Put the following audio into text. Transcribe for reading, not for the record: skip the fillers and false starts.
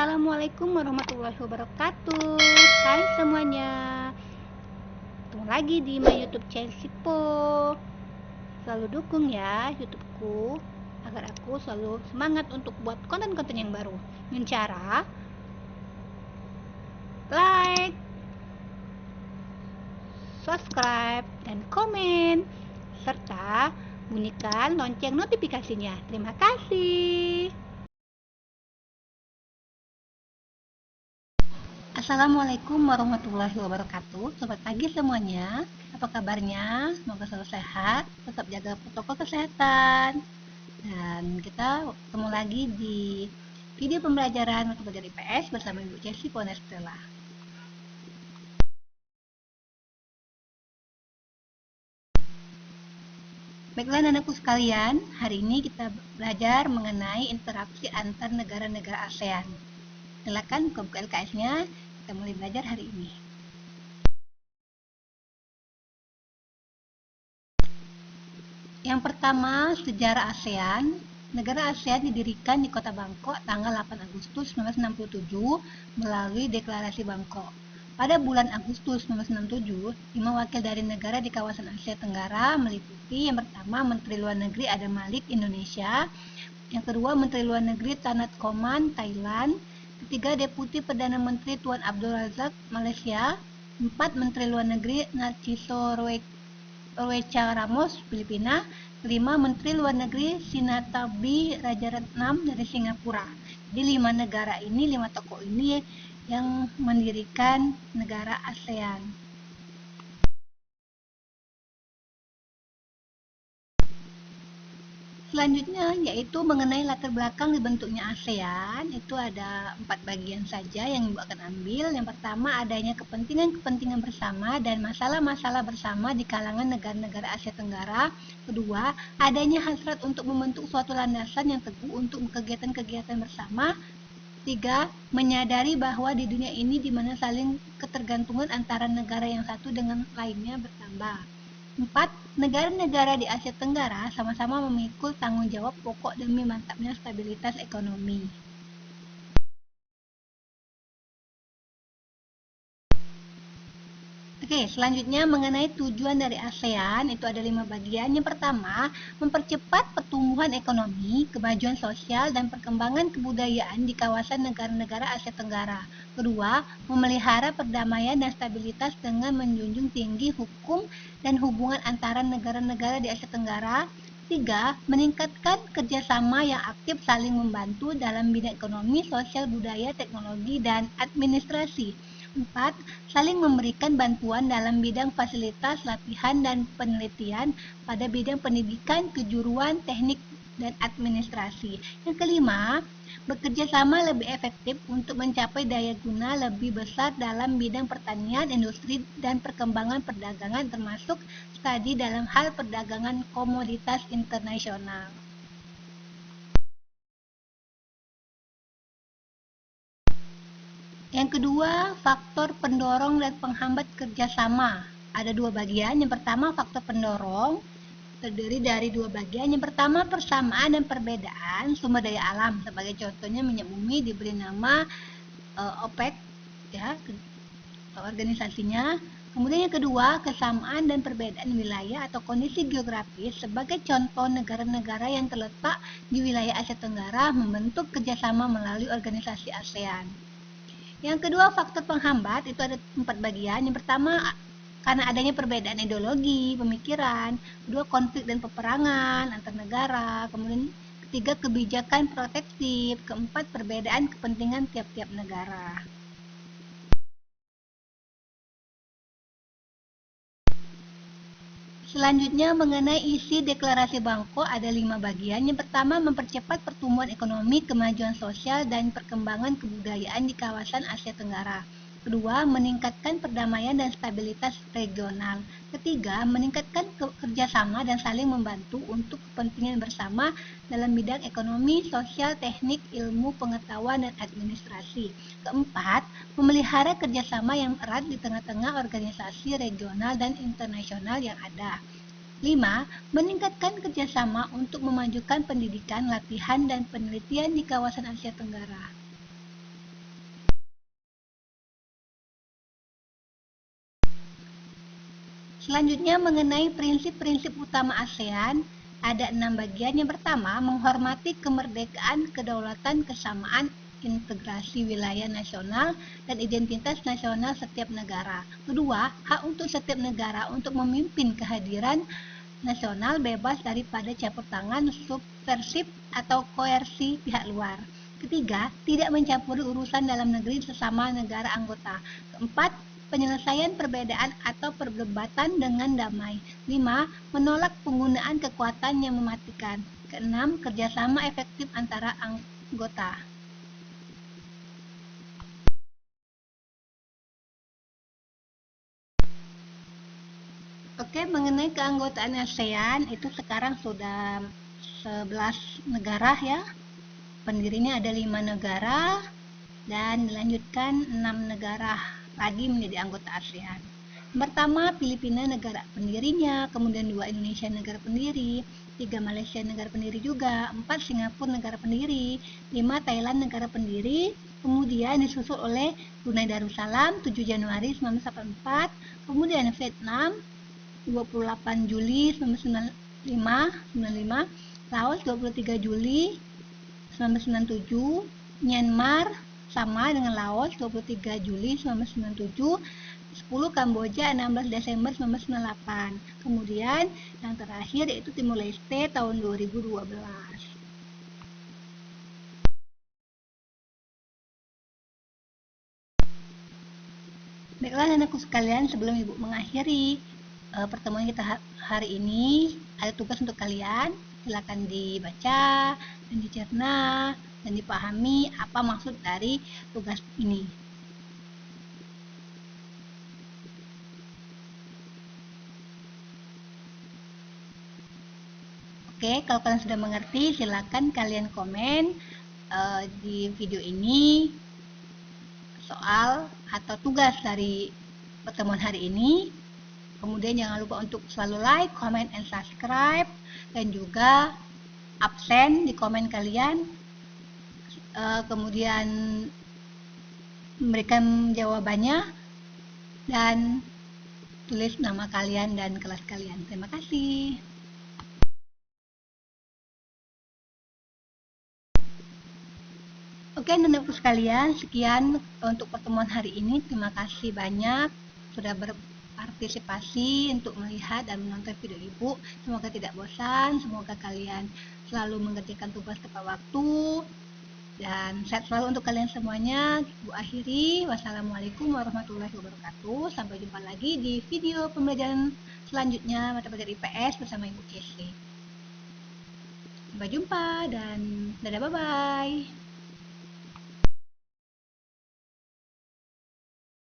Assalamualaikum warahmatullahi wabarakatuh. Hai semuanya, ketemu lagi di my YouTube channel Sipo. Selalu dukung ya YouTubeku agar aku selalu semangat untuk buat konten-konten yang baru dengan cara like, subscribe, dan komen, serta bunyikan lonceng notifikasinya. Terima kasih. Assalamualaikum warahmatullahi wabarakatuh. Selamat pagi semuanya. Apa kabarnya? Semoga selalu sehat, tetap jaga protokol kesehatan. Dan kita ketemu lagi di video pembelajaran untuk belajar IPS bersama Ibu Chelsea Ponestella. Baiklah anakku sekalian, hari ini kita belajar mengenai interaksi antar negara-negara ASEAN. Silakan buka LKS-nya, kita mulai belajar hari ini. Yang pertama, sejarah ASEAN. Negara ASEAN didirikan di Kota Bangkok tanggal 8 Agustus 1967 melalui Deklarasi Bangkok. Pada bulan Agustus 1967, 5 wakil dari negara di kawasan Asia Tenggara meliputi yang pertama Menteri Luar Negeri Adam Malik Indonesia, yang kedua Menteri Luar Negeri Tanat Koman Thailand, ketiga Deputi Perdana Menteri Tuan Abdul Razak Malaysia, 4 Menteri Luar Negeri Narciso Rweca Ramos Filipina, 5 Menteri Luar Negeri Sinnathamby Rajaratnam dari Singapura. Jadi 5 negara ini, 5 tokoh ini yang mendirikan negara ASEAN. Selanjutnya yaitu mengenai latar belakang dibentuknya ASEAN. Itu ada 4 bagian saja yang Ibu akan ambil. Yang pertama, adanya kepentingan-kepentingan bersama dan masalah-masalah bersama di kalangan negara-negara Asia Tenggara. Kedua, adanya hasrat untuk membentuk suatu landasan yang teguh untuk kegiatan-kegiatan bersama. 3. Menyadari bahwa di dunia ini di mana saling ketergantungan antara negara yang satu dengan lainnya bertambah. 4. Negara-negara di Asia Tenggara sama-sama memikul tanggung jawab pokok demi mantapnya stabilitas ekonomi. Oke, selanjutnya mengenai tujuan dari ASEAN, itu ada 5 bagian. Yang pertama, mempercepat pertumbuhan ekonomi, kemajuan sosial, dan perkembangan kebudayaan di kawasan negara-negara Asia Tenggara. Kedua, memelihara perdamaian dan stabilitas dengan menjunjung tinggi hukum dan hubungan antara negara-negara di Asia Tenggara. 3. Meningkatkan kerjasama yang aktif saling membantu dalam bidang ekonomi, sosial, budaya, teknologi, dan administrasi. 4. Saling memberikan bantuan dalam bidang fasilitas, latihan, dan penelitian pada bidang pendidikan, kejuruan, teknik, dan administrasi. Yang kelima, bekerja sama lebih efektif untuk mencapai daya guna lebih besar dalam bidang pertanian, industri, dan perkembangan perdagangan termasuk studi dalam hal perdagangan komoditas internasional. Yang kedua, faktor pendorong dan penghambat kerjasama. Ada 2 bagian. Yang pertama, faktor pendorong terdiri dari 2 bagian. Yang pertama, persamaan dan perbedaan sumber daya alam. Sebagai contohnya, minyak bumi diberi nama OPEC, ya, organisasinya. Kemudian yang kedua, kesamaan dan perbedaan wilayah atau kondisi geografis. Sebagai contoh, negara-negara yang terletak di wilayah Asia Tenggara membentuk kerjasama melalui organisasi ASEAN. Yang kedua, faktor penghambat itu ada 4 bagian. Yang pertama, karena adanya perbedaan ideologi, pemikiran. Kedua, konflik dan peperangan antar negara. Kemudian ketiga, kebijakan protektif. Keempat, perbedaan kepentingan tiap-tiap negara. Selanjutnya mengenai isi deklarasi Bangkok ada 5 bagian. Yang pertama, mempercepat pertumbuhan ekonomi, kemajuan sosial, dan perkembangan kebudayaan di kawasan Asia Tenggara. Kedua, meningkatkan perdamaian dan stabilitas regional. Ketiga, meningkatkan kerjasama dan saling membantu untuk kepentingan bersama dalam bidang ekonomi, sosial, teknik, ilmu, pengetahuan, dan administrasi. Keempat, memelihara kerjasama yang erat di tengah-tengah organisasi regional dan internasional yang ada. 5. Meningkatkan kerjasama untuk memajukan pendidikan, latihan, dan penelitian di kawasan Asia Tenggara. Selanjutnya mengenai prinsip-prinsip utama ASEAN, ada 6 bagian. Yang pertama, menghormati kemerdekaan, kedaulatan, kesamaan, integrasi wilayah nasional, dan identitas nasional setiap negara. Kedua, hak untuk setiap negara untuk memimpin kehadiran nasional bebas daripada campur tangan, subversif, atau koersi pihak luar. Ketiga, tidak mencampuri urusan dalam negeri sesama negara anggota. Keempat, penyelesaian perbedaan atau perdebatan dengan damai. 5. Menolak penggunaan kekuatan yang mematikan. Keenam, kerjasama efektif antara anggota. Oke, mengenai keanggotaan ASEAN itu sekarang sudah 11 negara ya. Pendirinya ada 5 negara dan dilanjutkan 6 negara lagi menjadi anggota ASEAN. Pertama, Filipina negara pendirinya, kemudian 2 Indonesia negara pendiri, 3 Malaysia negara pendiri juga, 4 Singapura negara pendiri, 5 Thailand negara pendiri, kemudian disusul oleh Brunei Darussalam 7 Januari 1984, kemudian Vietnam 28 Juli 1995, Laos 23 Juli 1997, Myanmar sama dengan Laos 23 Juli 1997, 10 Kamboja 16 Desember 1998. Kemudian yang terakhir yaitu Timor Leste tahun 2012. Baiklah anakku sekalian, sebelum Ibu mengakhiri pertemuan kita hari ini, ada tugas untuk kalian. Silakan dibaca dan dicerna dan dipahami apa maksud dari tugas ini. Oke, kalau kalian sudah mengerti, silakan kalian komen di video ini soal atau tugas dari pertemuan hari ini. Kemudian jangan lupa untuk selalu like, comment, and subscribe, dan juga absen di komen kalian. Kemudian memberikan jawabannya dan tulis nama kalian dan kelas kalian. Terima kasih. Oke, anak-anakku sekalian, sekian untuk pertemuan hari ini. Terima kasih banyak sudah berpartisipasi untuk melihat dan menonton video Ibu. Semoga tidak bosan, semoga kalian selalu mengerjakan tugas tepat waktu, dan sehat selalu untuk kalian semuanya. Ibu akhiri, wassalamualaikum warahmatullahi wabarakatuh. Sampai jumpa lagi di video pembelajaran selanjutnya mata pelajaran IPS bersama Ibu Casey. Sampai jumpa dan dadah, bye-bye.